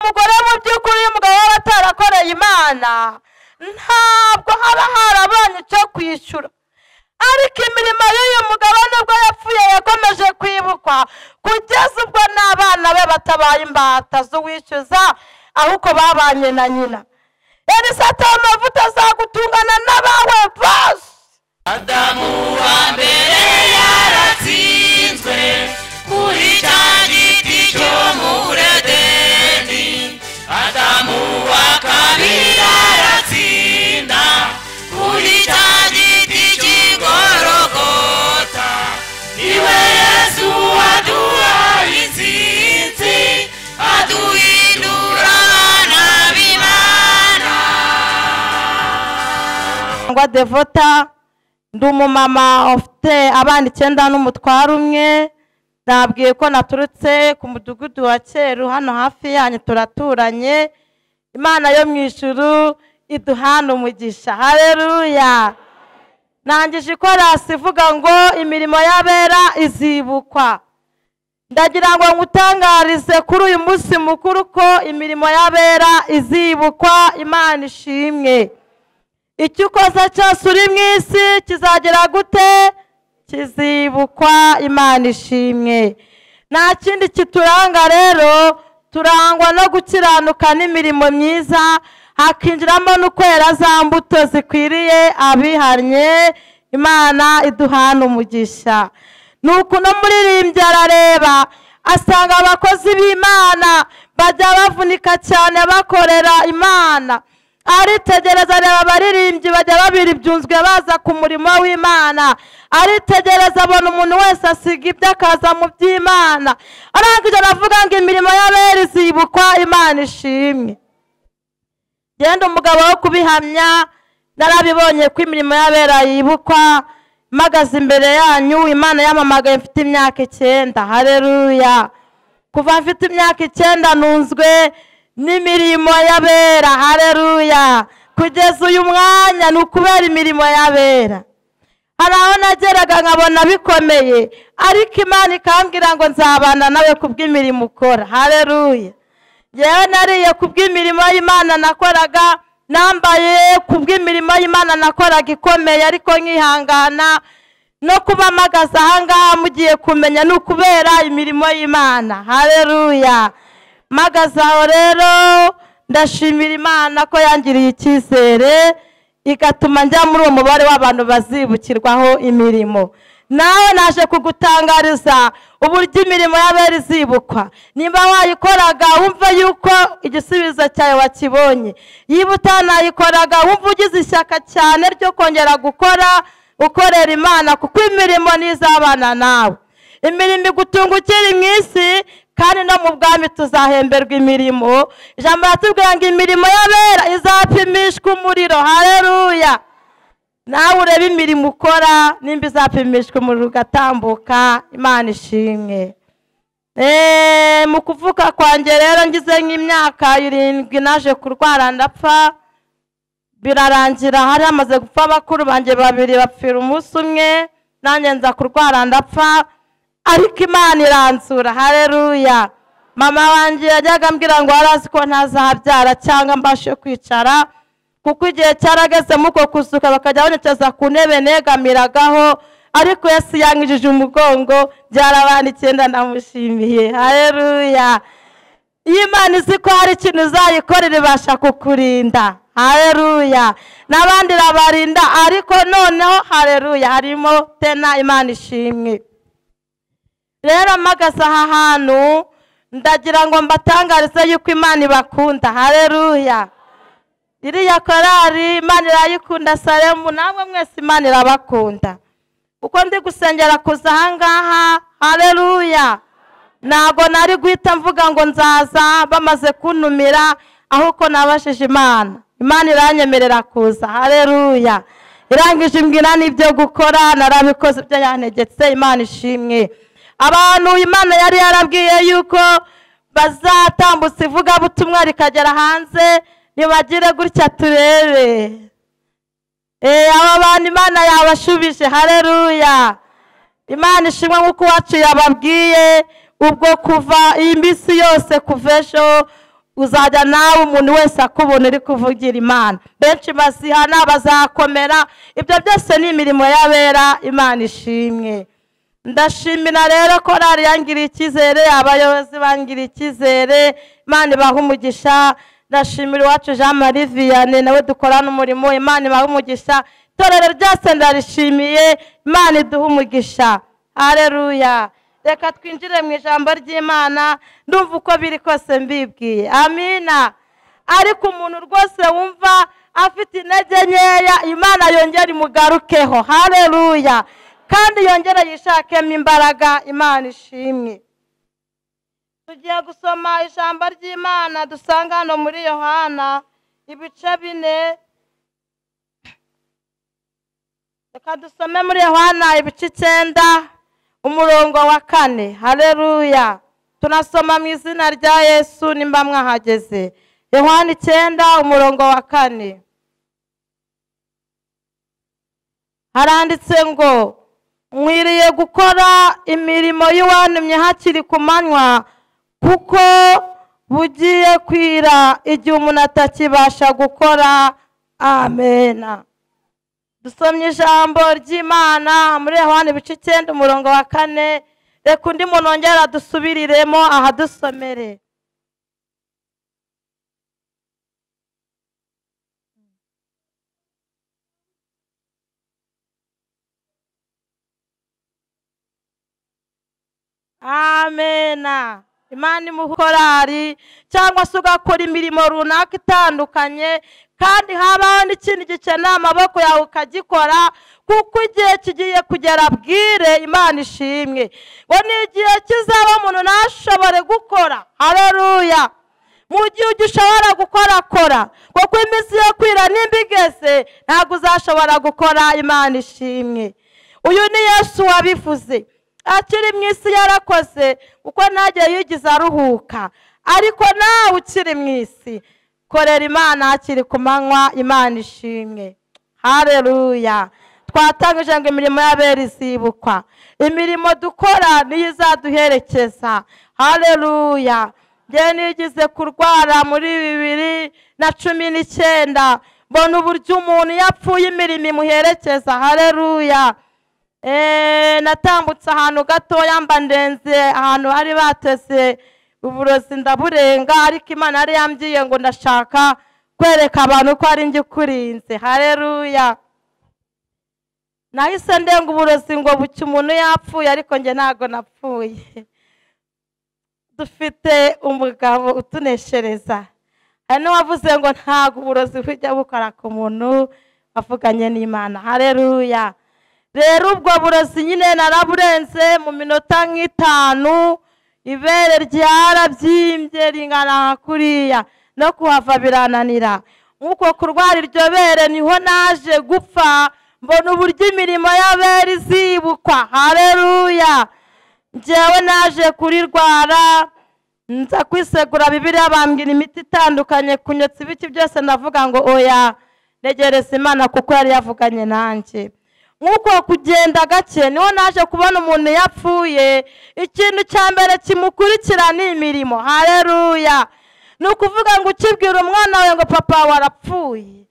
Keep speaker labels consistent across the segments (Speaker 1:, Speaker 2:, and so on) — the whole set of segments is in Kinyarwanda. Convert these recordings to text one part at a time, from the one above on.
Speaker 1: umugore mu by'ukuri umugabo atarakoreye Imana ntabwo haba harabonye icyo kwishyura, ariko imirimo y'uyu mugabo nubwo yapfuye yakomeje kwibukwa kugeza ubwo n'abana be batabaye imbata z'uwishyuza ahubwo babanye na nyina. Elisata amavuta azagutungana n'abawe bose.
Speaker 2: Adamu wa mbere yaratsinzwe kuri cya giti cyo muri Edeni, Adamu wa kabiri aratsinda kuri cya giti cy'Igorogota. Niwe Yesu waduhaye intsinzi, aduhindura abana b'Imana.
Speaker 1: Ngwa Devota, ndi umumama ufite abana 9 n'umutware umwe. Nabwiye ko naturutse ku mudugudu wa Cyeru hano hafi yanyu turaturanye. Imana yo mu ijuru iduhana umugisha. Haleluya. Nangije ikorasi ivuga ngo imirimo y'abera izibukwa. Ndagira ngo ngutangarize kuri uyu munsi mukuru ko imirimo y'abera izibukwa. Imana ishimwe. Icyo ukoze cyose uri mu isi kizagera gute? Kizibukwa. Imana ishimwe. Nta kindi kituranga rero, turangwa no gukiranuka n'imirimo myiza, hakinjiramo n'ukwera za mbuto zikwiriye abihannye. Imana iduhana umugisha. Nuko no muririmbyi arareba asanga abakozi b'Imana bajya bavunika cyane bakorera Imana. Aritegereza reba abaririmbyi bajya babiri byunzwe baza ku murimo w'Imana. Aritegereza abona umuntu wese asiga ibyo akaza mu by'Imana. Arangije aravuga ngo imirimo y'abera izibukwa. Imana ishimwe. Genda umugabo wo kubihamya, narabibonye ko imirimo y'abera yibukwa. Magaze imbere yanyu, Imana yamamagaye mfite imyaka 9. Haleluya. Kuva mfite imyaka 9 nunzwe n'imirimo y'abera. Haleluya. Kugeza uyu mwanya ni ukubera imirimo y'abera. Hari aho nageraga nkabona bikomeye, ariko Imana ikambwira ngo nzabana nawe kubw'imirimo ukora. Haleluya. Yewe nariye kubw'imirimo y'Imana nakoraga, nambaye kubw'imirimo y'Imana nakoraga ikomeye, ariko nkihangana no kuba mpagaze ahangaha mugiye kumenya ni ukubera imirimo y'Imana. Haleluya. Mpagaze aho rero ndashimira Imana ko yangiriye icyizere igatuma njya muri uwo mubare w'abantu bazibukirwaho imirimo. Nawe naje kugutangariza uburyo imirimo y'abera izibukwa. Niba wayikoraga wumva yuko igisubizo cyawe wakibonye, yiba utanayikoraga wumva ugize ishyaka cyane ryo kongera gukora ukorera Imana, kuko imirimo n'izabana nawe. Imirimo igutunga ukiri mu isi, kandi no mu bwami tuzahemberwa imirimo. Ijambo ratubwira ngo imirimo y'abera izapimishwa umuriro. Haleluya. Nawe urebe imirimo ukora nimba izapimishwa umuriro ugatambuka. Imana ishimwe. Mu kuvuka kwanjye rero ngize nk'imyaka 7 naje kurwara ndapfa. Birarangira hari amaze gupfa abakuru banjye 2 bapfira umunsi umwe, nanjye nza kurwara ndapfa, ariko Imana iransura. Haleluya. Mama wanjye yajyaga ambwira ngo arazi ko ntazabyara cyangwa mbashe kwicara, kuko igihe cyarageze muko kuzuka bakajya bonekeza ku ntebe negamiragaho, ariko Yesu yankijije umugongo. Byarabana 9 ndamushimiye. Haleluya. Imana izi ko hari ikintu uzayikorera ibasha kukurinda. Haleluya. N'abandi rabarinda, ariko noneho haleluya harimo tena. Imana ishimwe. Rero mpagaze aha hantu ndagira ngo mbatangarize yuko Imana ibakunda. Haleluya. Iriya korari Imana irayikunda. Salemu namwe mwese Imana irabakunda. Uko ndi gusengera kuza ahangaha. Haleluya. Ntago nari guhita mvuga ngo nzaza bamaze kuntumira, ahubwo nabashije Imana. Imana iranyemerera kuza. Haleluya. Irangije imbwira n'ibyo gukora, narabikoze ibyo yantegetse. Imana ishimwe. Abantu Imana yari yarabwiye yuko bazatambutsa ivugabutumwa rikagera hanze, nibagire gutya turebe. Aba bantu Imana yabashubije. Haleluya. Imana ishimwe nk'uko wacu yababwiye ubwo kuva iyi minsi yose kuva ejo uzajya nawe umuntu wese akubona uri kuvugira Imana. Benshi bazihana bazakomera. Ibyo byose ni imirimo y'abera. Imana ishimwe. Ndashimira rero korali yangiriye icyizere, abayobozi bangiriye icyizere. Imana ibaha umugisha. Ndashimira iwacu Jean Marie Vianney nawe dukorana umurimo. Imana ibaha umugisha. Itorero ryose ndarishimiye. Imana iduha umugisha. Haleluya. Reka twinjire mu ijambo ry'Imana. Ndumva uko biri kose mbibwiye. Amina. Ariko umuntu rwose wumva afite intege nkeya, Imana yongera imugarukeho. Haleluya. Kandi yongera yishakemo imbaraga. Imana ishimwe. Tugiye gusoma ijambo ry'Imana dusanga hano muri Yohana ibice 4. Reka dusome muri Yohana ibice 9 umurongo wa 4. Haleluya. Tunasoma mu izina rya Yesu nimba mwahageze. Yohana 9 umurongo wa 4. Haranditse ngo mwiriye gukora imirimo y'uwantumye hakiri ku manywa, kuko bugiye kwira igihe umuntu atakibasha gukora. Amen. Dusomye ijambo ry'Imana muri Yohana ibice 9 umurongo wa 4. Reka undi muntu ongera dusubiriremo aha dusomere. Amen. Imana imukorari cyangwa se ugakora imirimo runaka itandukanye, kandi habaho n'ikindi gikeneye amaboko yawe ukagikora, kuko igihe kigiye kugera bwire. Imana ishimwe. Ngo ni igihe kizaba umuntu ntashobore gukora. Haleluya. Mu gihe ugishobora gukora kora, kuko iminsi yo kwira nimba igeze ntabwo uzashobora gukora. Imana ishimwe. Uyu ni Yesu wabivuze. Akiri mu isi yarakoze kuko ntagiye yigize aruhuka. Ariko nawe ukiri mu isi korera Imana akiri ku manywa. Imana ishimwe. Haleluya. Twatangije ngo imirimo y'abera izibukwa. Imirimo dukora niyo izaduherekeza. Haleluya. Njye nigize kurwara muri 2019, mbona uburyo umuntu yapfuye imirimo imuherekeza. Haleluya. Natambutse ahantu gatoya mba ndenze ahantu hari bateze uburozi ndaburenga, ariko Imana yari yambwiye ngo ndashaka kwereka abantu ko ari njye kurinze. Haleluya. Nahise ndenga uburozi ngo bucye umuntu yapfuye, ariko njye ntago napfuye. Dufite umugabo utuneshereza. Hari n'uwavuze ngo ntago uburozi bujya bukora ku muntu avuganye n'Imana. Haleluya. Rero ubwo burozi nyine naraburenze mu minota 5, ibere ryarabyimbye ringana kuriya, no kuhava birananira. Nkuko kurwara iryo bere niho naje gupfa, mbona uburyo imirimo y'abera izibukwa. Haleluya. Njyewe naje kurirwara, nza kwisegura Bibiliya bambwira imiti itandukanye, kunyotsa ibiki byose ndavuga ngo oya, negereza Imana kuko yari yavuganye nanjye. Nkuko kugenda gake niho naje kubona umuntu yapfuye, ikintu cya mbere kimukurikira ni imirimo. Haleluya. Ni ukuvuga ngo ukibwira umwana wawe ngo papa warapfuye,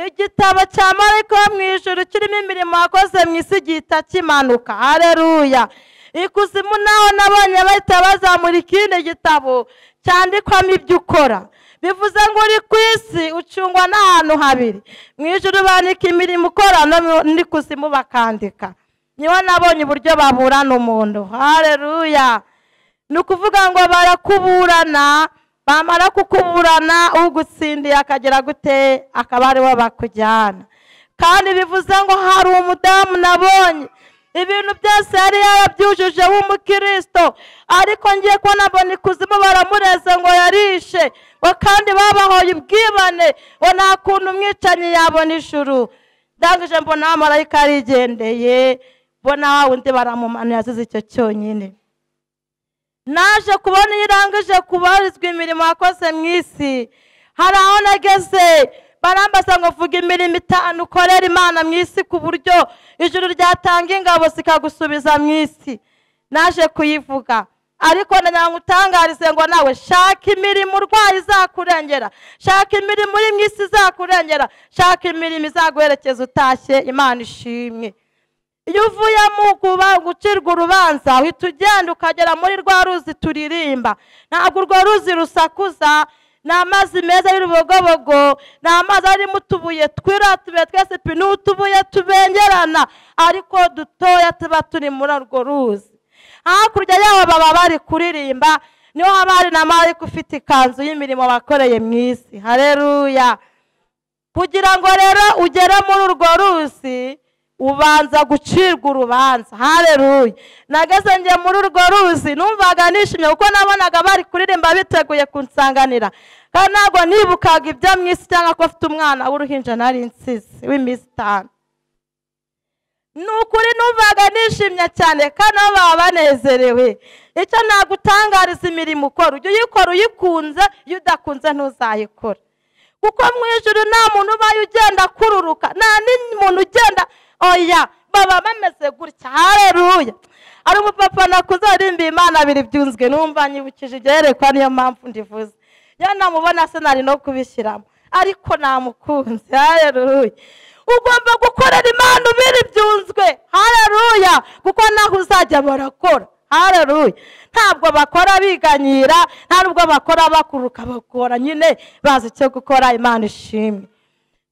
Speaker 1: igitabo cya Mariko mu ijuru kirimo imirimo yakoze mu isi gihita kimanuka. Haleluya. Ikuzimu naho nabonye bahita bazamura ikindi gitabo cyandikwamo ibyo ukora. Bivuze ngo uri ku isi ucungwa n'ahantu habiri. Mu ijuru bandika imirimo ukora, no kuzimu bakandika. Niho nabonye uburyo baburana umuntu. Haleluya. Ni ukuvuga ngo barakuburana, bamara kukuburana ugutsindiye akagera gute akaba ari we bakujyana. Kandi bivuze ngo hari umudamu nabonye ibintu byose yari yarabyujuje w'umukristo, ariko ngiye ko nabona ikuzimu baramureze ngo yarishe, ngo kandi babahoye ubwibane, ngo nta kuntu umwicanyi yabona ijuru. Ndangije mbona marayika arigendeye, mbona wundi baramumanuye yazize icyo cyonyine. Naje kubona irangije kubarizwa imirimo yakoze mu isi. Hari aho nageze barambaza ngo vuga imirimo 5 ukorera Imana mu isi ku buryo ijuru ryatanga ingabo zikagusubiza mu isi. Naje kuyivuga ariko ndanyangutangarize ngo nawe shaka imirimo urwaye izakurengera, shaka imirimo uri mu isi izakurengera, shaka imirimo izaguherekeza utashye. Imana ishimwe. Iyo uvuye mu gucirwa urubanza uhita ugenda ukagera muri rwa ruzi turirimba. Ntabwo urwo ruzi rusakuza, ni amazi meza y'urubogobogo, ni amazi arimo utubuye twiratubuye twese pe n'utubuye tubengerana ariko dutoya tuba turi muri urwo ruzi. Hakurya yaho baba bari kuririmba, niho haba hari na marayika ufite ikanzu y'imirimo bakoreye mu isi. Haleluya. Kugira ngo rero ugere muri urwo ruzi ubanza gucirwa urubanza. Haleluya. Nageze ngiye muri urwo ruzi numvaga nishimye kuko nabonaga bari kuririmba biteguye kunsanganira, kandi ntabwo nibukaga ibyo mu isi cyangwa ko afite umwana w'uruhinja nari nsize w'iminsi 5. Nukuri numvaga nishimye cyane kandi nabo baba banezerewe. Icyo nagutangariza imirimo ukora ujye uyikora uyikunze, iyo udakunze ntuzayikora, kuko mu ijuru nta muntu ubaye ugenda kururuka, nta n'umuntu ugenda oya, baba bameze gutya. Haleluya. Ari umupapa nakuze arimba Imana abiri byunzwe, numva nyibukije igerekwa, niyo mpamvu ndivuze. Ya namubona se nari no kubishyiramo, ariko namukunze. Haleluya. Ugomba gukorera Imana ubiri byunzwe. Haleluya. Kuko naho uzajya barakora. Haleluya. Ntabwo bakora biganyira, ntabwo bakora bakuruka, bakora nyine bazi icyo gukora. Imana ishimwe.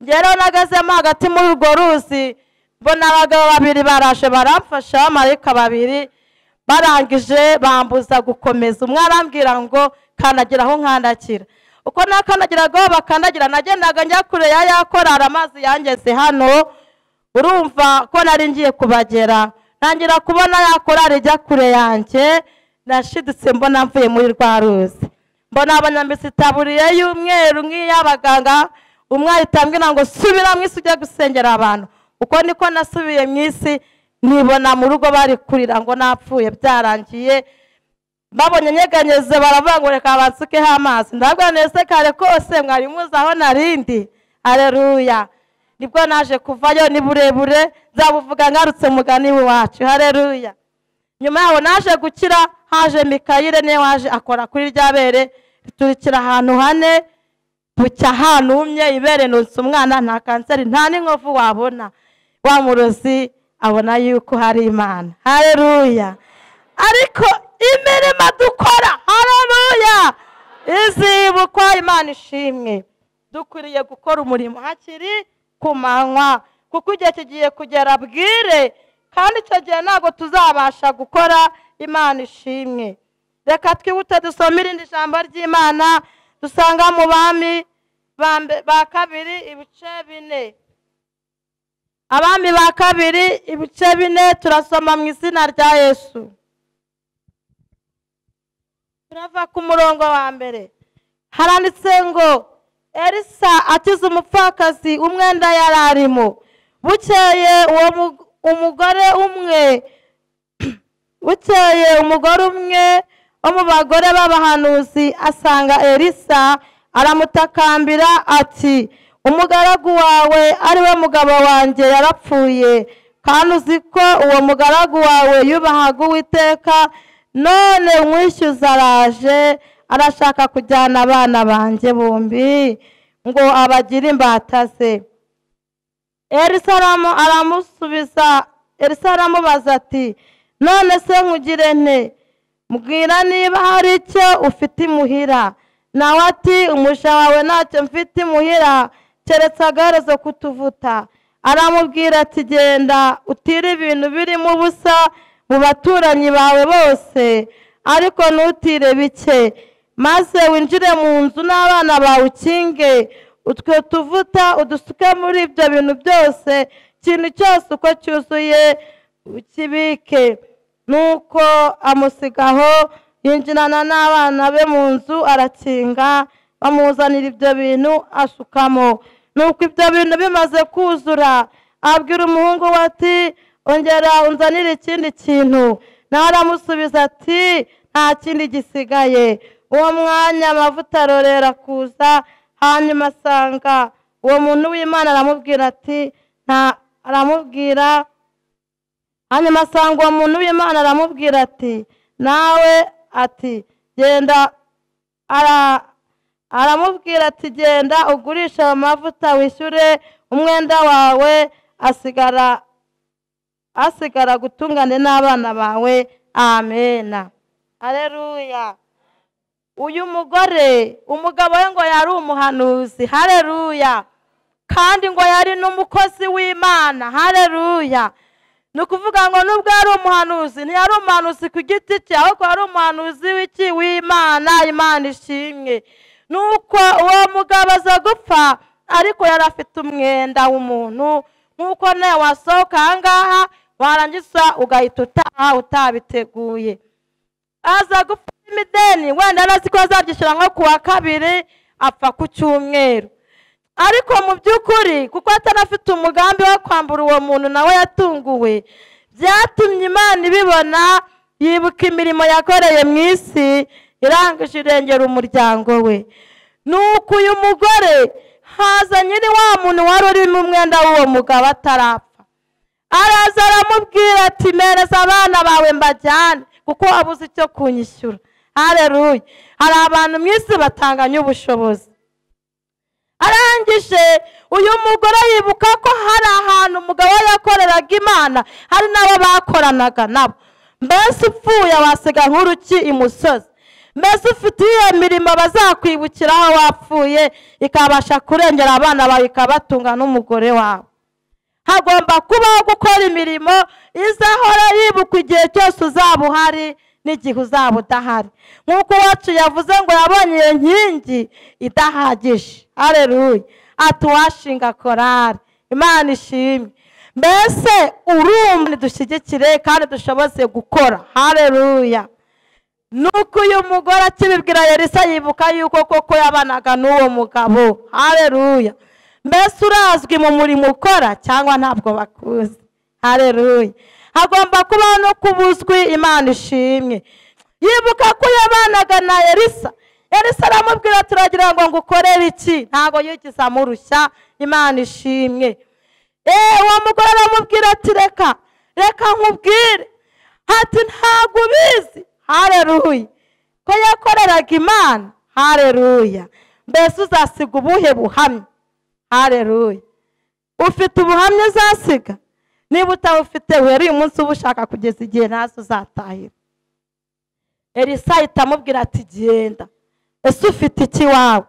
Speaker 1: Ngero nagazemo hagati muri urwo ruzi, mbona abagabo babiri barashe baramfasha, abamarayika babiri barangije bambuza gukomeza. Umwe arambwira ngo kandagira aho nkandakira. Uko nakandagiraga bakandagira, nagendaga njya kure ya yakorara amazi yangeze hano. Urumva ko nari ngiye kubagera, ntangira kubona yakorara ijya kure yanjye. Nashidutse mbona mvuye muri rwa ruzi, mbona abanyambitse itaburiye y'umweru nk'iy'abaganga. Umwe ahita ambwira ngo subira mu isi ujye gusengera abantu. Uko niko nasubiye mu isi, nibona mu rugo bari kurira ngo napfuye byarangiye. Babonye nyeganyeze baravuga ngo reka bansukeho amazi. Ndabwira nese kare kose mwari muzi aho narindi. Haleluya. Nibwo naje kuvayo, ni burebure nzabuvuga ngarutse mugani wacu. Haleluya. Nyuma yaho naje gukira, haje Mikayire niwe waje akora kuri ryabere, turikira ahantu hane, bucya hanumye, ibere nonse umwana nta kanseri nta n'inkovu wabona. Wa murozi abona yuko hari Imana. Haleluya. Ariko imirimo dukora, haleluya, izibukwa. Imana ishimwe. Dukwiriye gukora umurimo hakiri ku manywa, kuko igihe kigiye kugera bwire, kandi icyo gihe ntabwo tuzabasha gukora. Imana ishimwe. Reka twihute dusome irindi jambo ry'Imana dusanga mu Bami ba kabiri ibice 4. Abami ba kabiri ibice 4 turasoma mu izina rya Yesu. Turava ku murongo wa mbere. Haranditse ngo Elisa akiza umupfakazi umwenda yararimo. Bukeye umugore umwe wo mu bagore b'abahanuzi asanga Elisa, aramutakambira ati umugaragu wawe ari we mugabo wanjye yarapfuye, kandi uzi ko uwo mugaragu wawe yubahaga Uwiteka, none umwishyuza araje arashaka kujyana abana banjye bombi ngo abagire imbata ze. Elisa aramubaza ati none se nkugire nte? Mbwira niba hari icyo ufite imuhira. Nawe ati umusha wawe ntacyo mfite imuhira keretse agaherezo kutuvuta. Aramubwira ati genda utire ibintu birimo ubusa mu baturanyi bawe bose, ariko ntutire bike, maze winjire mu nzu n'abana bawe ukinge, utwo tuvuta udusuke muri ibyo bintu byose, ikintu cyose uko cyuzuye ukibike. Nuko amusigaho, yinjirana n'abana be mu nzu arakinga, bamuzanira ibyo bintu asukamo. Nuko ibyo bintu bimaze kuzura, abwira umuhungu we ati ongera unzanire ikindi kintu. Nawe aramusubiza ati nta kindi gisigaye. Uwo mwanya amavuta arorera kuza, hanyuma asanga uwo muntu w'Imana aramubwira ati nawe ati genda, aramubwira ati genda ugurisha amavuta wishyure umwenda wawe, asigara gutungane n'abana bawe. Amena. Haleluya. Uyu mugore, umugabo we ngo yari umuhanuzi. Haleluya. Kandi ngo yari n'umukozi w'Imana. Haleluya. Nukuvuga ngo nubwo yari umuhanuzi, ntiyari umuhanuzi ku giti cye, ahubwo yari umuhanuzi w'Imana. Imana ishimwe. Nuko uwo mugabo aza gupfa, ariko yari afite umwenda w'umuntu. Nkuko nawe wasohoka ahangaha warangiza ugahita utaha utabiteguye. Aza gupfa imideni, wenda arazi ko azabyishyura nko kuwa kabiri, apfa ku cyumweru. Ariko mu by'ukuri kuko atanafite umugambi wo kwambura uwo muntu nawe yatunguwe, byatumye Imana ibibona, yibuka imirimo yakoreye mu isi, irangije irengera umuryango we. Nuko uyu mugore haza nyiri wa muntu wari urimo umwenda w'uwo mugabo atarapfa, araza aramubwira ati mereza abana bawe mbajyane kuko wabuze icyo kunyishyura. Haleluya. Hari abantu mu isi batanganya ubushobozi. Arangije uyu mugore yibuka ko hari ahantu umugabo yakoreraga Imana, hari n'abo bakoranaga nabo. Mbese upfuye wasiga nk'uruki imusozi? Mbese ufite iyo mirimo bazakwibukiraho wapfuye, ikabasha kurengera abana bawe, ikabatunga n'umugore wawe. Hagomba kubaho gukora imirimo izahora yibuka igihe cyose uzaba uhari n'igihe uzaba udahari. Nk'uko wacu yavuze ngo yabonye iyo nkingi idahagije. Haleluya. Ati washinga korari. Imana ishimwe. Mbese urumva dushyigikire kandi dushoboze gukora. Haleluya. Nuko uyu mugore akibibwira Elisa yibuka yuko koko yabanaga n'uwo mugabo. Haleluya. Mbese urazwi mu murimo ukora cyangwa ntabwo bakuzi? Haleluya. Hagomba kubaho no kubuzwi. Imana ishimwe. Yibuka ko yabanaga na Elisa. Elisa aramubwira turagira ngo ngukorere iki? Ntago yigize amurushya. Imana ishimwe. Uwo mugore aramubwira ati reka nkubwire. Ati ntago ubizi. Haleluya. Ko yakoreraga Imana. Haleluya. Mbese uzasiga ubuhe buhamya? Haleluya. Ufite ubuhamya uzasiga? Niba utawufite wera uyu munsi uba ushaka kugeza igihe ntasi uzatahira. Elisa ahita amubwira ati genda. Ese ufite iki wawe?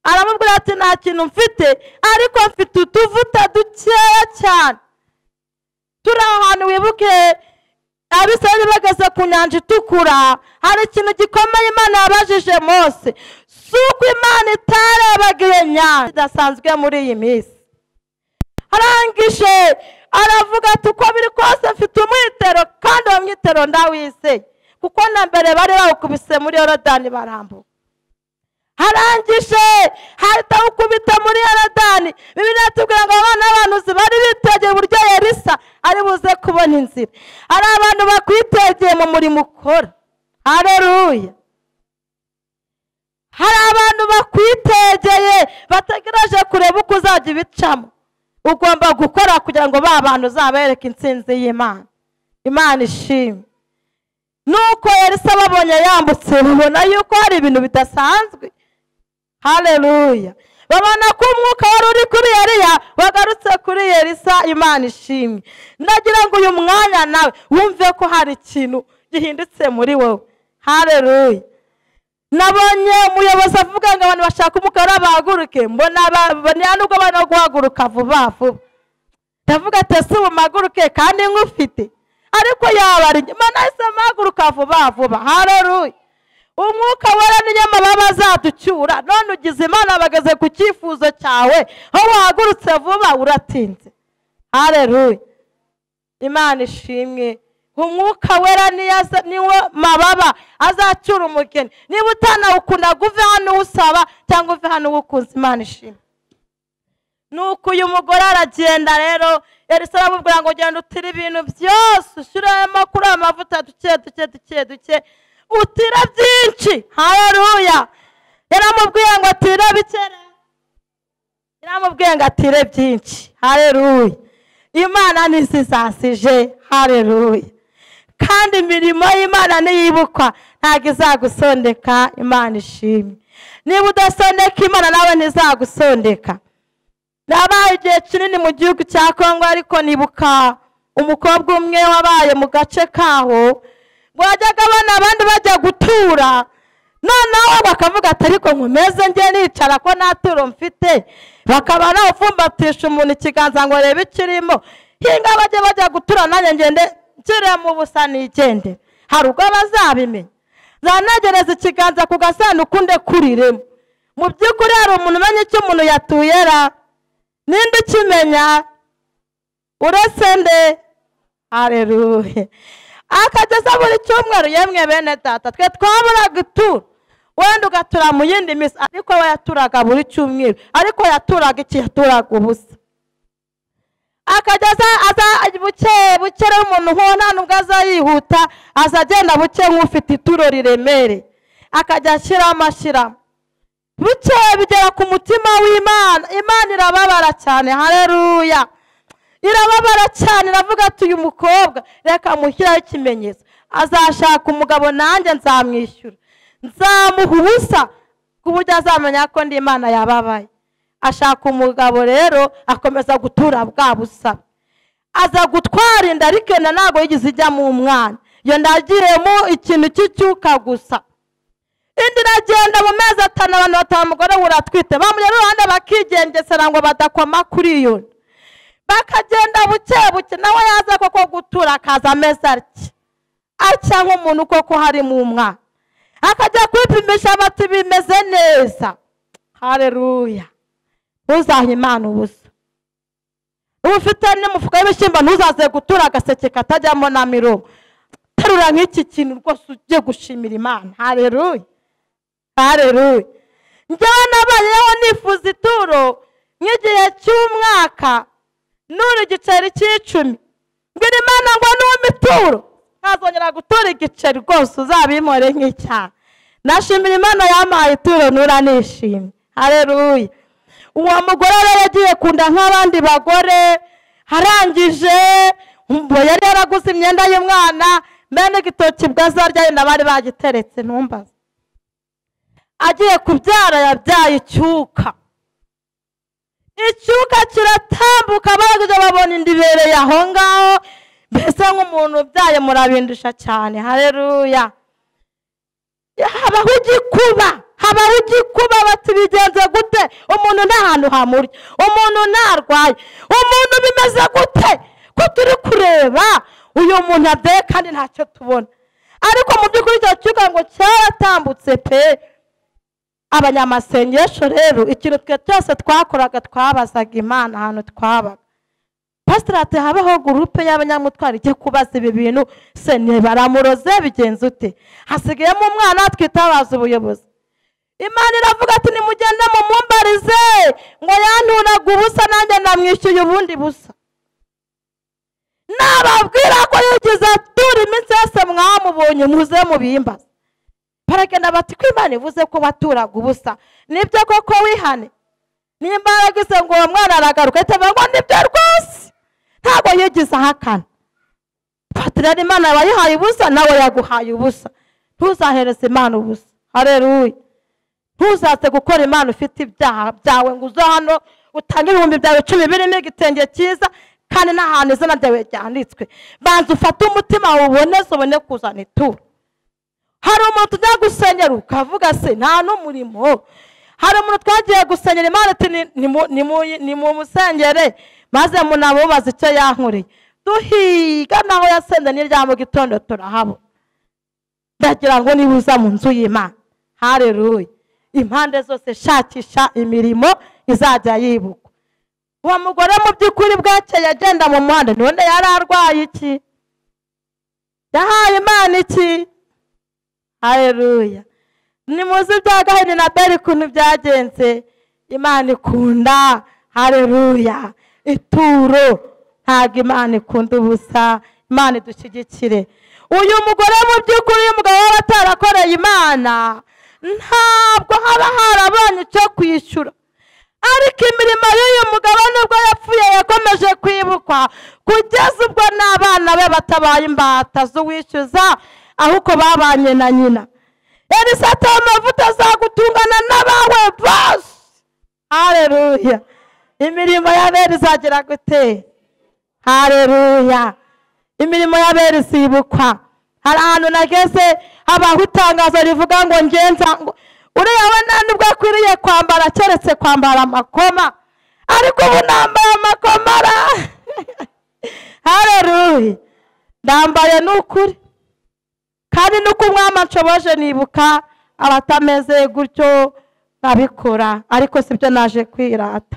Speaker 1: Aramubwira ati nta kintu mfite, ariko mfite utuvuta dukeya cyane. Turi ahantu wibuke Abisirayeli bageze ku nyanja itukura, hari ikintu gikomeye Imana yabajije Mose. Suko Imana itarebaga iyo nyanja idasanzwe muri iyi minsi. Arangije aravuga ati uko biri kose mfite umwitero, kandi uwo mwitero ndawizeye kuko na mbere bari bawukubise muri Yorodani barambuka. Arangije hahita ukubita muri Yorodani. Bibiliya itubwira ngo abana b'abantu bari bitegeye uburyo Elisa ari buze kubona inzira. Hari abantu bakwitegeye mu murimo ukora. Haleluya. Hari abantu bakwitegeye bategereje kureba uko uzajya ibicamo. Ugomba gukora kugira ngo ba bantu uzabereke intsinzi y'Imana. Imana ishimwe. Nuko Elisa babonye yambutse, babona yuko hari ibintu bidasanzwe. Haleluya. Babona ko umwuka wari uri kuri Eliya wagarutse kuri Elisa. Imana ishimwe. Ndagira ngo uyu mwanya nawe wumve ko hari ikintu gihindutse muri wowe. Haleluya. Nabonye umuyobozi avuga ngo abantu bashaka umugore bahaguruke, mbona nubwo bano guhaguruka vuba vuba. Ndavuga ati ese umaguruke kandi nkufite, ariko yabari Imana ise maguruka vuba vuba. Haleluya. Umwuka wera n'inyama baba zaducyura, none ugize Imana bageze ku cyifuzo cyawe, aho wahagurutse vuba uratinze. Haleluya. Imana ishimwe. Umwuka wera niwo mababa azacyura umugeni. Niba utanawukunda guve hano usaba cyangwa uve hano ukunze. Imana ishimwe. Nuko uyu mugore aragenda rero. Elisa aramubwira ngo genda utire ibintu byose, ushyiremo kuri amavuta duke utira byinshi. Haleluya. Yaramubwiye ngo atire bikere, yaramubwiye ngo atire byinshi. Haleluya. Imana ntizizasije. Haleluya. Kandi imirimo y'Imana niyibukwa ntabwo izagusondeka. Imana ishimwe. Niba udasondeka Imana nawe ntizagusondeka. Nabaye igihe kinini mu gihugu cya Kongo, ariko nibuka umukobwa umwe wabaye mu gace kaho, wajyaga abana abandi bajya gutura, noneho bakavuga ati ariko nkomeze njye nicara ko nta turo mfite, bakaba nawe ufumbatisha umuntu ikiganza ngo arebe ikirimo, hinga bajya gutura nanjye ngende nshyire mu busa nigende. Hari ubwo bazabimenya. Zanagereza ikiganza ku gasanduku ndekuriremo. Mu by'ukuri hari umuntu umenya icyo umuntu yatuyera, ninde ukimenya uretse nde? Haleluya. Akageza buri cyumweru, yemwe bene data, twe twaburaga ituro, wenda ugatura mu yindi misi, ariko we yaturaga buri cyumweru. Ariko yaturaga iki? Yaturaga ubusa. Akageza aza buke umuntu nk'uwo nubwo aza yihuta, aza agenda buke nk'ufite ituro riremere, akajya ashyiramo. Buke bigera ku mutima w'Imana. Imana irababara cyane. Haleluya. Irababara cyane. Iravuga ati uyu mukobwa reka mushyiraho ikimenyetso, azashaka umugabo nanjye nzamwishyura, nzamuha ubusa ku buryo azamenya ko ndi Imana yababaye. Ashaka umugabo rero, akomeza gutura bwa busa, aza gutwara inda, ariko ntabwo yigeze ijya mu mwana, iyo ndagiremo ikintu cy'icyuka gusa. Indi iragenda mu mezi 5, abantu batanu umugore uratwite, bamujyana iruhande bakigengesera ngo badakoma kuri iyo, bakagenda buke nawe yaza koko gutura, akaza ameze atya nk'umuntu koko hari mu mwana, akajya kwipimisha bati bimeze neza. Haleluya. Ntuzahe Imana ubusa. Ufite n'umufuka w'ibishyimbo ntuzaze gutura agaseke katajyamo na mirongo. Terura nk'iki kintu rwose ujye gushimira Imana. Haleluya. Haleluya. Njyewe nabayeho nifuza ituro nk'igihe cy'umwaka nuri igiceri cy'10. Mbwira Imana ngo n'uwo mituro ntazongera gutura igiceri rwose, uzabimore nk'icyaha. Nashimira Imana yampaye ituro nura nishimye. Haleluya. Uwo mugore rero yagiye kunda nk'abandi bagore, harangije yari yaraguze imyenda y'umwana, mbene igitoki bwazarya yenda bari bagiteretse ntumbaze. Agiye kubyara yabyaye icyuka. Icyuka kiratambuka, baragije babona indibereye aho ngaho, mbese nk'umuntu ubyaye murabindusha cyane. Haleluya. Habaho igikuba, bati bigenze gute? Umuntu nta hantu hamurya, umuntu ntarwaye, umuntu bimeze gute ko turi kureba uyu muntu abyaye kandi ntacyo tubona? Ariko mu by'ukuri icyo cyuka ngo cyaratambutse pe. Abanyamasengesho rero, ikintu twe cyose twakoraga twabazaga Imana ahantu twabaga. Pastor ati habaho groupe y'abanyamutwari ijye kubaza ibi bintu, se ne baramuroze bigenze ute? Hasigayemo umwana twitabaza ubuyobozi. Imana iravuga ati nimugende mu mumbarize ngo yanturaga ubusa nanjye namwishyuye ubundi busa. Nababwira ko yigize atura iminsi yose mwamubonye muze mubimbaza. Baragenda bati ko Imana ivuze ko waturaga ubusa, nibyo koko wihane? Nimba yaragize ngo uwo mwana aragaruka itavuga nibyo rwose, ntabwo yigize ahakana. Patira Imana yabayihaye ubusa, nawe yaguhaye ubusa. Ntuzahereze Imana ubusa. Haleluya. Ntuzaze gukora Imana ufite ibyaha byawe ngo uzo hano utange 10,000 birimo igitenge cyiza kandi n'ahantu izina ryawe ryanditswe. Banza ufate umutima uboneze, ubone kuzana ituro. Hari umuntu ujya gusenyera ukavuga se nta n'umurimo. Hari umuntu twagiye gusenyera Imana ati ni mu musengere, maze munamubaza icyo yankoreye. Duhiga naho yasende n'irya mu gitondo turahabo. Ndagira ngo nibuza mu nzu y'Imana. Haleluya. Impande zose shakisha imirimo izajya yibukwa. Uwo mugore mu by'ukuri bwacye yagenda mu muhanda, none yari arwaye iki? Yahaye Imana iki? Haleluya. Nimuzi bya Gahini na Beri kuntu byagenze. Imana ikunda. Haleluya. Ituro ntabwo Imana ikunda ubusa. Imana idushyigikire. Uyu mugore mu by'ukuri umugabo w'abatarakoreye Imana ntabwo haba harabonye icyo kwishyura, ariko imirimo y'uyu mugabo nubwo yapfuye yakomeje kwibukwa kugeza ubwo n'abana be batabaye imbata z'uwishyuza ahubwo babanye na nyina. Elisa ati amavuta azagutungana n'abawe bose. Haleluya. Imirimo y'abera izagira gute? Haleluya. Imirimo y'abera isibukwa. Hari ahantu nageze habaho itangazo rivuga ngo ngenza ngo uriya we nta nubwo akwiriye kwambara keretse kwambara amakoma, ariko ubu nambaye amakomara. Haleluya. Ndambaye n'ukuri kandi nuko umwami nshoboje nibuka abatameze gutyo babikora, ariko sibyo naje kwirata.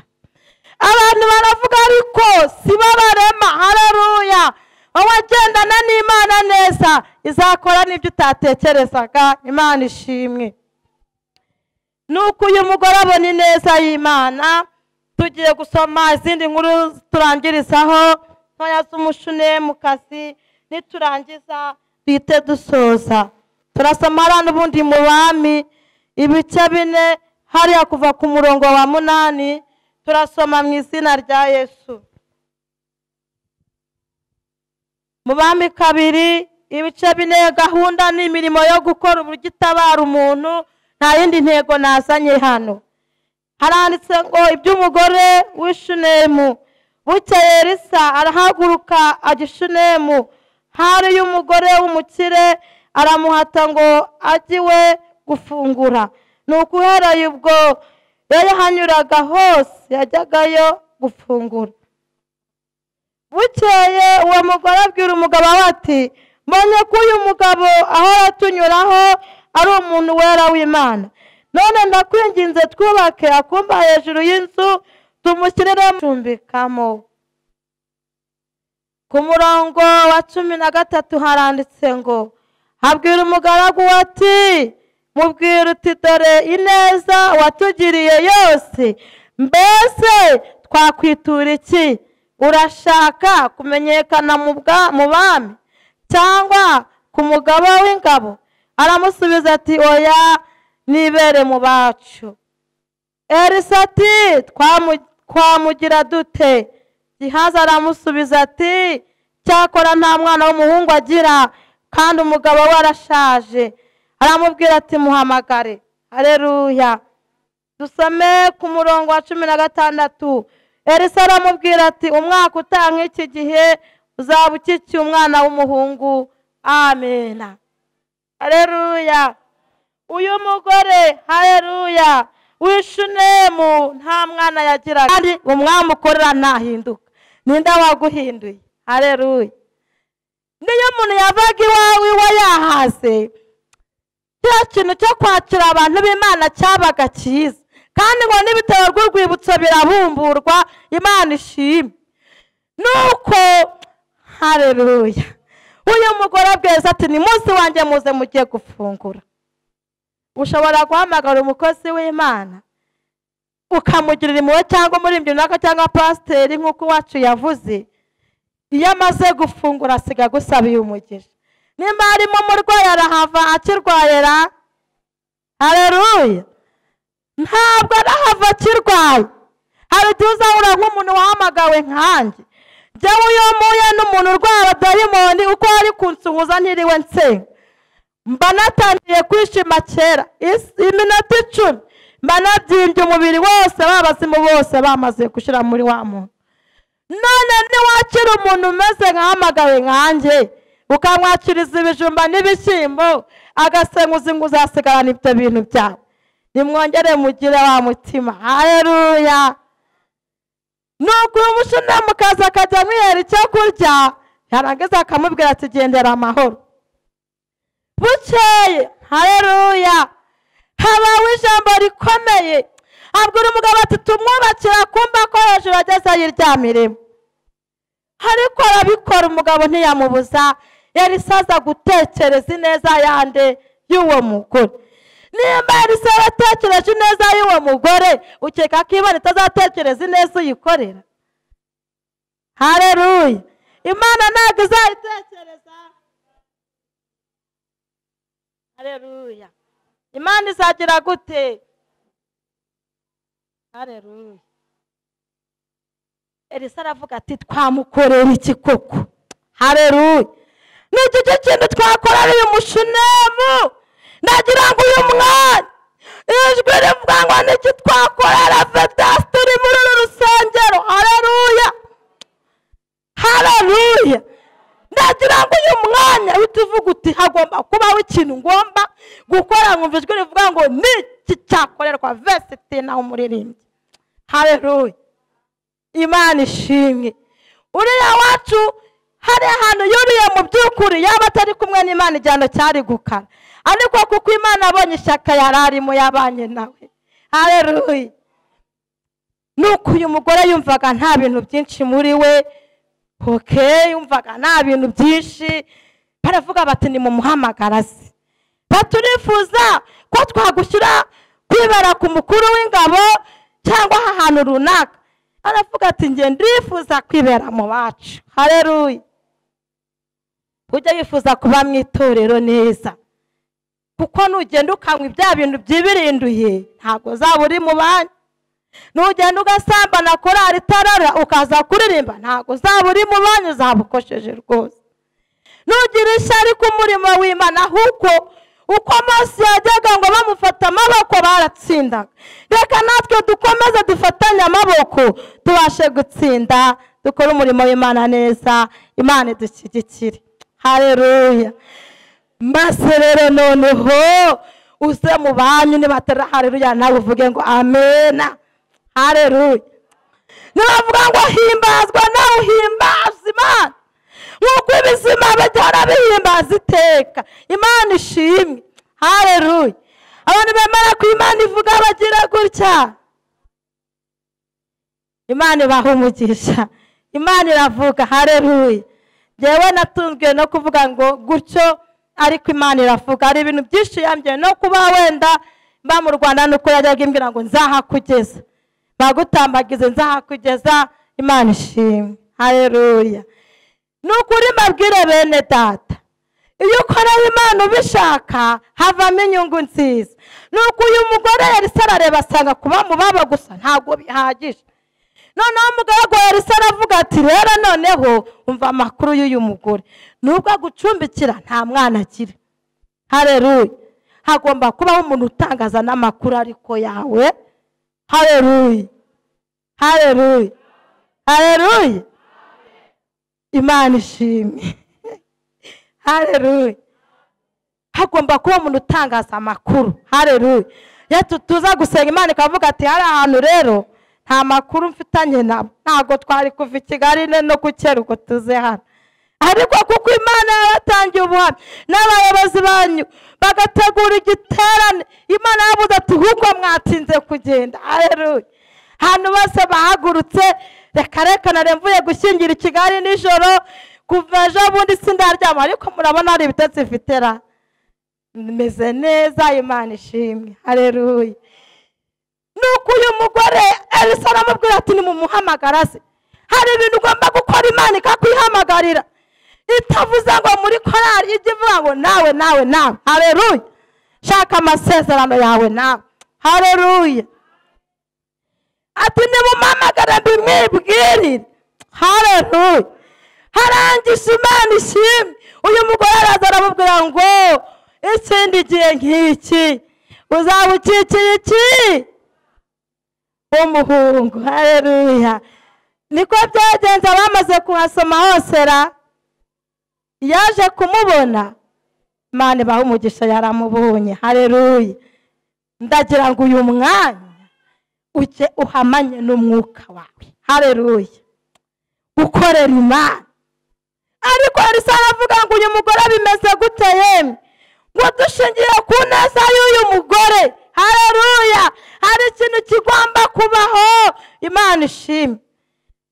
Speaker 1: Abantu baravuga ariko sibo barema. Haleluya. Wowe gendana n'Imana neza izakora n'ibyo utatekerezaga. Imana ishimwe. Nuko uyu mugore abona ineza y'Imana. Tugiye gusoma izindi nkuru turangirizaho ntoya z'umushunemukazi, niturangiza bite dusoza. Turasoma hano n'ubundi mu Bami ibice 4 hariya kuva ku murongo wa 8. Turasoma mu izina rya Yesu. Mu Bami 2 ibice 4 gahunda n'imirimo yo gukora uburyo itabara umuntu, nta yindi ntego nazanye hano. Haranditse ngo iby'umugore w'Ishunemu. Bukeye Elisa arahaguruka ajya Ishunemu. Hari y'umugore w'umukire aramuhata ngo agiwe gufungura. Nuko uhereye ubwo yahanyuraga hose yajyagayo gufungura. Bukeye uwo mugore abwira umugabo ati mbonye ko uyu mugabo ahora tunyuraho ari umuntu wera w'Imana. None ndakwinginze twubake akumba hejuru y'inzu tumushyirire mucumbikamo. Ku murongo wa 13 haranditse ngo habwira umugaragu ati mubwira uti dore ineza watugiriye yose, mbese twakwitura iki? Urashaka kumenyekana mu bami cyangwa ku mugabo w'ingabo? Aramusubiza ati oya, nibere mu bacu. Elisa ati twamugira dute? Gihazi aramusubiza ati cyakora nta mwana w'umuhungu agira, kandi umugabo we arashaje. Aramubwira ati muhamagare. Haleluya. Dusome ku murongo wa 16. Elisa aramubwira ati umwaka utaha iki gihe uzaba ukikiye umwana w'umuhungu. Amen. Haleluya. Uyu mugore haleluya w'Ishunemu nta mwana yagira, kandi umwami ukorera ntahinduka. Ninde waguhinduye? Haleluya. Niyo umuntu yavaga iwawe yahaze, cya kintu cyo kwakira abantu b'Imana cyabaga cyiza, kandi ngo n'ibitabo rw'urwibutso birabumburwa. Imana ishimwe. Nuko haleluya uyu mugore abweza ati ni munsi wanjye muze mugiye gufungura. Ushobora guhamagara umukozi w'Imana ukamugirira impuhwe, cyangwa umuririmbyi runaka cyangwa pasiteri nk'uko wacu yavuze. Iyo amaze gufungura asiga gusabiye umugisha. Nimba harimo umurwayi arahava akirwayera. Haleluya. Ntabwo arahava akirwaye. Hari igihe uzahura nk'umuntu wahamagawe nkanjye. Njyewe uyo muye n'umuntu urwara dayimoni uko ari kunsuhuza ntiriwe nsenga, mba natangiye kwishima kera. Iminota 10 mba nabyimbye umubiri wose, babazimu bose bamaze gushyira muri wa muntu. None niwakira umuntu umeze nkahamagawe nkanjye ukamwakiriza ibijumba n'ibishyimbo agasenguza ngo uzasigarana ibyo bintu byawe, nimwongere mugire wa mutima. Haleluya. Nuko umushunemukazi akajya amwihera icyo kurya, yarangiza akamubwira ati gendera amahoro. Bukeye haleluya habaho ijambo rikomeye. Abwira umugabo ati tumwubakira akumba ko hejuru ageze ayiryamiremo. Ariko arabikora, umugabo ntiyamubuza. Elisa aza gutekereza ineza yande y'uwo mugore. Nimba Elisa yatekereje ineza y'uwo mugore, ukeka ko Imana itazatekereza ineza uyikorera? Haleluya. Imana ntabwo izayitekereza. Haleluya. Imana izagira gute? Haleluya. Elisa aravuga ati twamukorera iki koko? Haleluya. n'iki kintu twakorera uyu mushunemu ndagira ngo uyu mwanya ijwi rivuga ngo n'iki twakorera Vedaste turi muri uru rusengero. Haleluya haleluya. ndagira ngo uyu mwanya uhite uvuga uti hagomba kubaho ikintu ngomba gukora. nkumva ijwi rivuga ngo n'iki cyakorerwa Vedaste nawe umuririmbyi. Haleluya. Imana ishimwe. uriya wacu hari ahantu yuriye mu by'ukuri yaba atari kumwe n'Imana igihano cyari gukara, ariko kuko Imana abonye ishyaka yari arimo yabanye nawe. Haleluya. nuko uyu mugore yumvaga nta bintu byinshi muri we, yumvaga nta bintu byinshi. baravuga bati ni mu muhamagara se, baturifuza ko twagushyira kwibera ku mukuru w'ingabo cyangwa ahantu runaka. aravuga ati nge ndifuza kwibera mu bacu. Haleluya. ujya yifuza kuba mu itorero neza, kuko nugenda ukanywa ibya bintu byibirinduye ntabwo uzaba uri mu banyu. nugenda ugasambana korari itarara ukaza kuririmba ntabwo uzaba uri mu banyu, uzaba ukosheje rwose. nugira ishyari ku murimo w'Imana, ahubwo uko Mose yajyaga ngo bamufata amaboko baratsindaga, reka natwe dukomeze dufatanye amaboko tubashe gutsinda, dukore umurimo w'Imana neza, Imana idushyigikire. Haleluya. maze rero noneho uze mu banyu nibatera haleluya nawe uvuge ngo amena. Haleluya. nibavuga ngo himbazwa nawe uhimbaza Imana nk'uko ibizima bijyana bihimbaza iteka. Imana ishimwe. Haleluya. abantu bemera ko Imana ivuga bagira gutya, Imana ibaha umugisha. Imana iravuga. Haleluya. Jewe natunzwe no kuvuga ngo gutyo, ariko Imana iravuga. hari ibintu byinshi yambye no kuba wenda mba mu Rwanda, nuko yajyaga imbwira ngo nzahakugeza, bagutambagize nzahakugeza. Imana ishimwe. Haleluya. nukuri mbabwire bene data, iyo ukorera Imana ubishaka havamo inyungu nziza. nuko uyu mugore yari sarareba asanga kuba mu baba gusa ntabwo bihagije. noneho umugaragu yari saravuga ati rero noneho umva amakuru y'uyu mugore, nubwo agucumbikira nta mwana agira. Haleluya. hagomba kubaho umuntu utangaza n'amakuru ariko yawe. Haleluya haleluya haleluya. Imana ishimwe. Haleluya. hagomba kuba umuntu utangaza amakuru. Haleluya. yetu tuza gusenga Imana ikavuga ati hari ahantu rero nta makuru mfitanye nabo, ntabwo twari kuva i Kigali no gukera uko tuze hano, ariko kuko Imana yaratangiye ubuhamya n'abayobozi banyu bagategura igiterane, Imana yavuze ati ahubwo mwatinze kugenda. Haleluya. hano bose bahagurutse, reka naremvuye gushyingira i Kigali nijoro, kuva ejo bundi sindaryama, ariko murabona hari ibitotsi mfitera, meze neza. Imana ishimwe. Haleluya. nuko uyu mugore Elisa aramubwira ati ni mu muhamagara se, hari ibintu ugomba gukora Imana ikakwihamagarira, itavuze ngo muri korari ijye ivuga ngo nawe. Haleluya. shaka amasezerano yawe nawe. Haleluya. ati ni mu muhamagara mbimwibwirire. Haleluya. harangije. Imana ishimwe. uyu mugore araza aramubwira ngo ikindi gihe nk'iki uzaba ukikiye iki umuhungu. Haleluya. niko byagenze. bamaze kuhasoma hose yaje kumubona, Imana ibaha umugisha yaramubonye. Haleluya. ndagira ngo uyu mwanya ujye uhamanye n'umwuka wawe. Haleluya. ukorera Imana. ariko Elisa aravuga ngo uyu mugore bimeze gute yemwe, ngo dushingiye ku neza y'uyu mugore. Haleluya. hari ikintu kigomba kubaho. Imana ishimwe.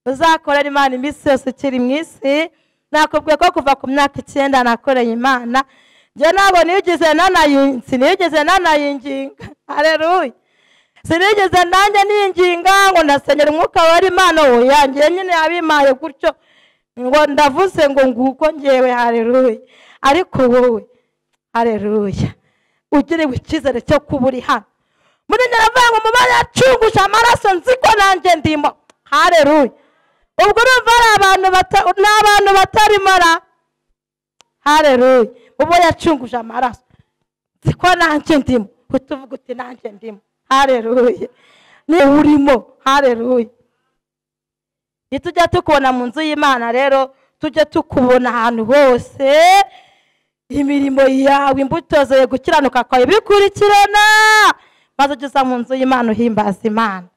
Speaker 1: uzakorera Imana iminsi yose ukiri mu isi. nakubwiye ko kuva ku myaka 9 nakoreye Imana, njye ntabwo sinigeze nanayinginga. Haleluya. sinigeze nanjye niyinginga ngo ndasenyera umwuka wari Imana yanjye nyine yabimaye gutyo ngo ndavuze ngo nguko ngewe. Haleluya. ariko wowe, haleluya, ugiriwe icyizere cyo kuba uri hano. muri nyiravuga ngo mubare yacunguje amaraso nziko nanjye ndimo. Haleluya. ubwo urumva ari abantu batari mara. haleluya. Ubo yacunguje amaraso siko nanje ndimo, utuvuga uti nanje ndimo, haleluya. Ni urimo, haleluya. Itujya tukubona mu nzu y'Imana rero tujye tukubona ahantu hose imirimo yawe, imbuto zawe gukiranuka kwawe bikurikirana, maze ugeza mu nzu y'Imana uhimbaza Imana,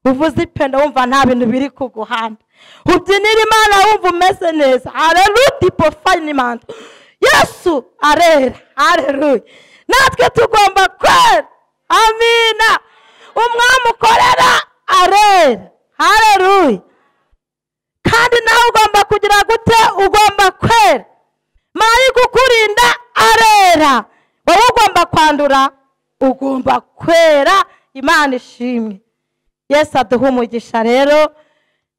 Speaker 1: uvuze ipenda wumva nta bintu biri kuguhanda, ubyinira Imana wumva umeze neza, haleluya. Tipofanimant Yesu arera, haleluya. Natwe tugomba kwera, amina. Umwami ukorera arera, haleluya. Kandi nawe ugomba kugira gute? Ugomba kwera. Marayika ukurinda arera, wowe ugomba kwandura, ugomba kwera. Imana ishimwe. Yesu aduha umugisha rero.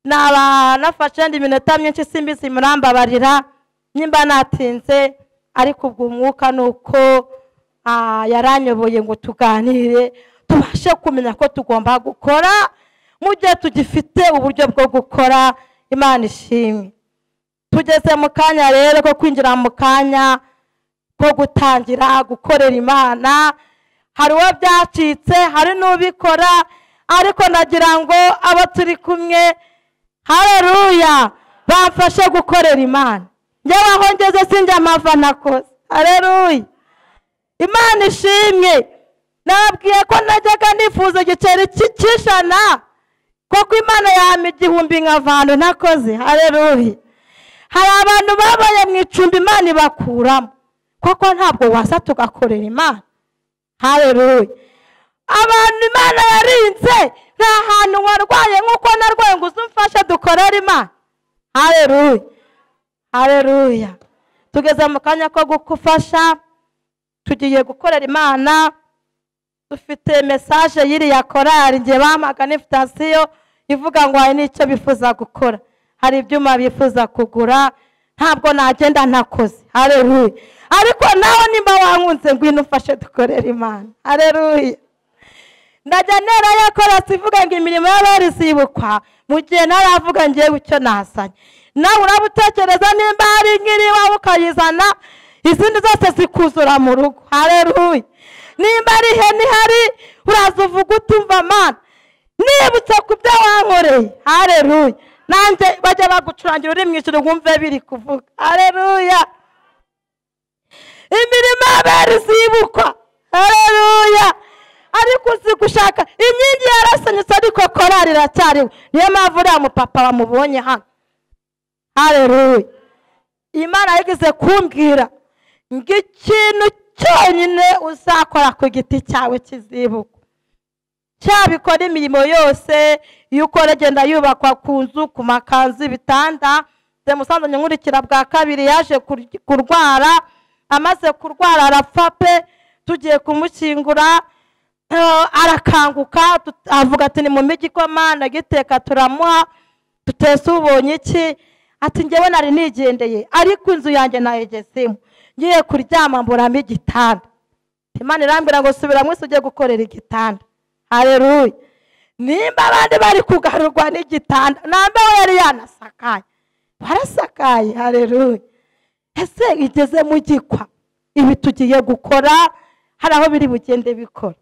Speaker 1: Nafashe ndi minota myinshi simbizi murambabarira nimba natinze, ariko ubwo umwuka nuko yaranyoboye ngo tuganire tubashe kumenya ko tugomba gukora mu gihe tugifite uburyo bwo gukora. Imana ishimwe. Tugeze mu kanya rero ko kwinjira mu kanya ko gutangira gukorera Imana. Hari uwo byacitse, hari n'ubikora, ariko nagira ngo abo turi kumwe, haleluya, bamfashe gukorera Imana. Njyewe aho ngeze sinjya amava nakoze, haleluya. Imana ishimwe. Nabwiye ko najyaga nifuza igiceri cy'ijana, koko Imana yampa 1000 nk'avantu nakoze, haleluya. Hari abantu babaye mu icumbi Imana ibakuramo, koko ntabwo wasa tugakorera Imana, haleluya. Abantu Imana yarinze, nta hantu warwaye nk'uko narwaye ngo uzumfashe dukorera Imana, haleluya, haleluya. Tugeze mu kanya ko gukufasha, tugiye gukorera Imana. Dufite message yiri ya korali ngiye bamagana invitation ivuga ngo hari n'icyo bifuza gukora, hari ibyuma bifuza kugura, ntabwo nagenda ntakoze, haleluya. Ariko nawe nimba wankunze ngwino ufashe dukorera Imana, haleluya. Ndajya nera yakora sivuga ngo imirimo y'abari sibukwa mu gihe naravuga ngiye icyo nasanye. Nawe urabutekereza nimba hari nkiri wawe ukayizana, izindi zose zikuzura mu rugo, haleluya. Nimba ari ihene ihari uraza uvuga utumva Mana nibutse ku byo wankoreye, haleluya. Nanjye bajya bagucurangira uri mu ijuru wumve biri kuvuga, haleluya. Imirimo y'abari sibukwa, haleluya. Ariko uzi gushaka inkingi yarasanyutse ariko korali iracyariho, niyo mpamvu uriya mupapa bamubonye hano, haleluya. Imana yagize kumbwira ngo ikintu cyonyine uzakora ku giti cyawe kizibuka, cyabikora imirimo yose y'ukora genda yubakwa ku nzu, ku makanzu, ibitanda. Musanze nkurikira bwa kabiri yaje kurwara, amaze kurwara arapfa pe. Tugiye kumushyingura arakanguka, avuga ati ni mu migikoma nagiteka turamuha, tutese ubonye iki? Ati njyewe nari nigendeye, ariko inzu yanjye nayegezemo, ngiye kuryama mburamo igitanda. Imana irambwira ngo subira mwese ujye gukorera igitanda, haleluya. Nimba abandi bari kugarurwa n'igitanda, nambe we yari yanasakaye, barasakaye, haleluya. Ese igeze mu gikwa ibi tugiye gukora, hari aho biri bugende bikora.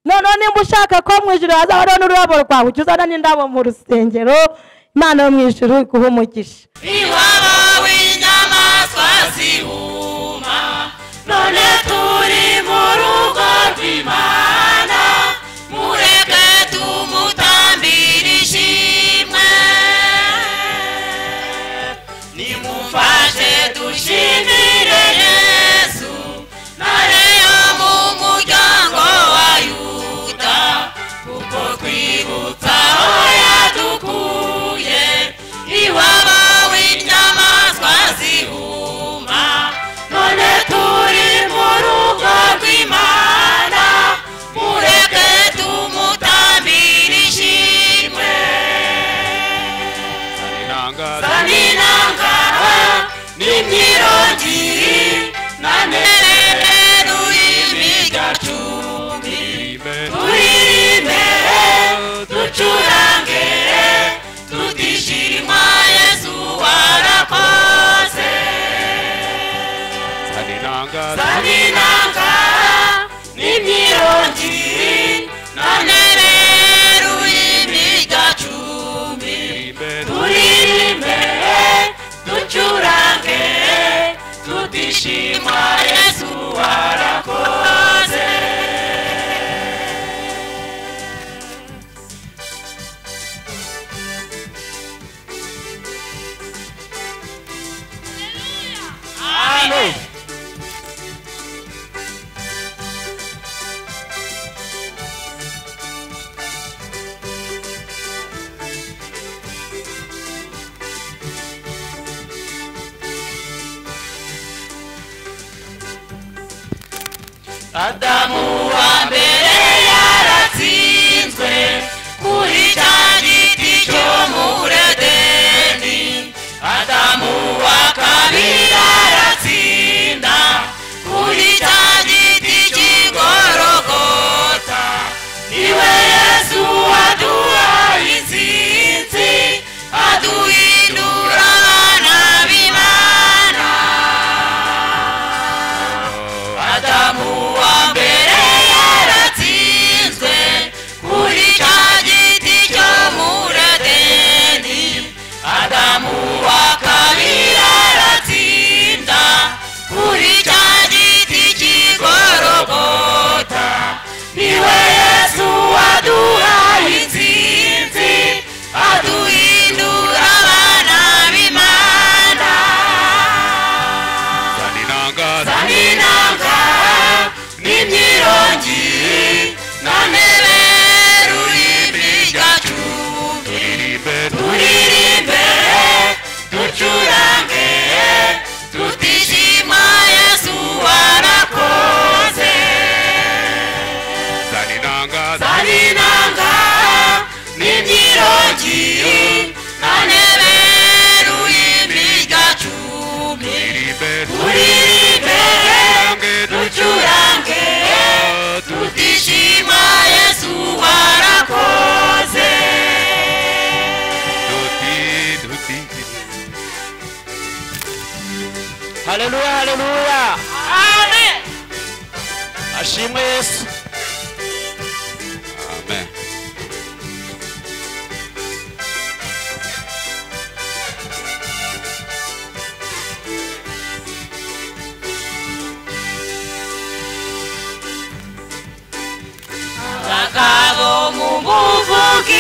Speaker 1: None nimba ushaka ko mu ijuru hazahora n'ururabo rwawe, ujye uzana n'indabo mu rusengero. Imana yo mu ijuru iguhe umugisha.
Speaker 2: Iwabo w'inyamaswa zihuma, none turi mu rugo rw'Imana, mureke tumutambire ishimwe. Nimumfashe dushimire Yesu, nareyo mu muryango wa Yuda, kuko twibutsa aho yadukuye. Iwabo w'inyamaswa zihuma, none turi mu rugo rw'Imana, mureke tumutambire ishimwe. Saninanga n'imyirongi nanereru y'imigacumbi, turime ducurange tutishima Yesu warakoze. zaninanga n'imyirongi none rero imigacumbi turirimbe ducurange tutishima Yesu warakoze. Amen. Adamu wa mbere yaratsinzwe kuri cya giti cyo muri Edeni. Adamu wa kabiri aratsinda kuri cya giti cy'Igorogota. Niwe Yesu waduhaye intsinzi aduhindura abana b'Imana. Adamu wa mbere yaratsinzwe kuri cya giti cyo muri Edeni. Adamu wa kabiri aratsinda kuri cya giti cy'Igorogota. Niwe Yesu waduhaye intsinzi aduhindura abana b'Imana. Zaninanga n'imyirongi none rero imigacumbi turirimbe ducurange tutishima Yesu warakoze. Zaninanga n'imyirongi none rero imigacumbi turirimbe ducurange tutishima Yesu warakoze.
Speaker 3: Haleluya, haleluya.
Speaker 2: Amen.
Speaker 3: Ashimwe Yesu.
Speaker 2: Amen. Abagabo mumuvuga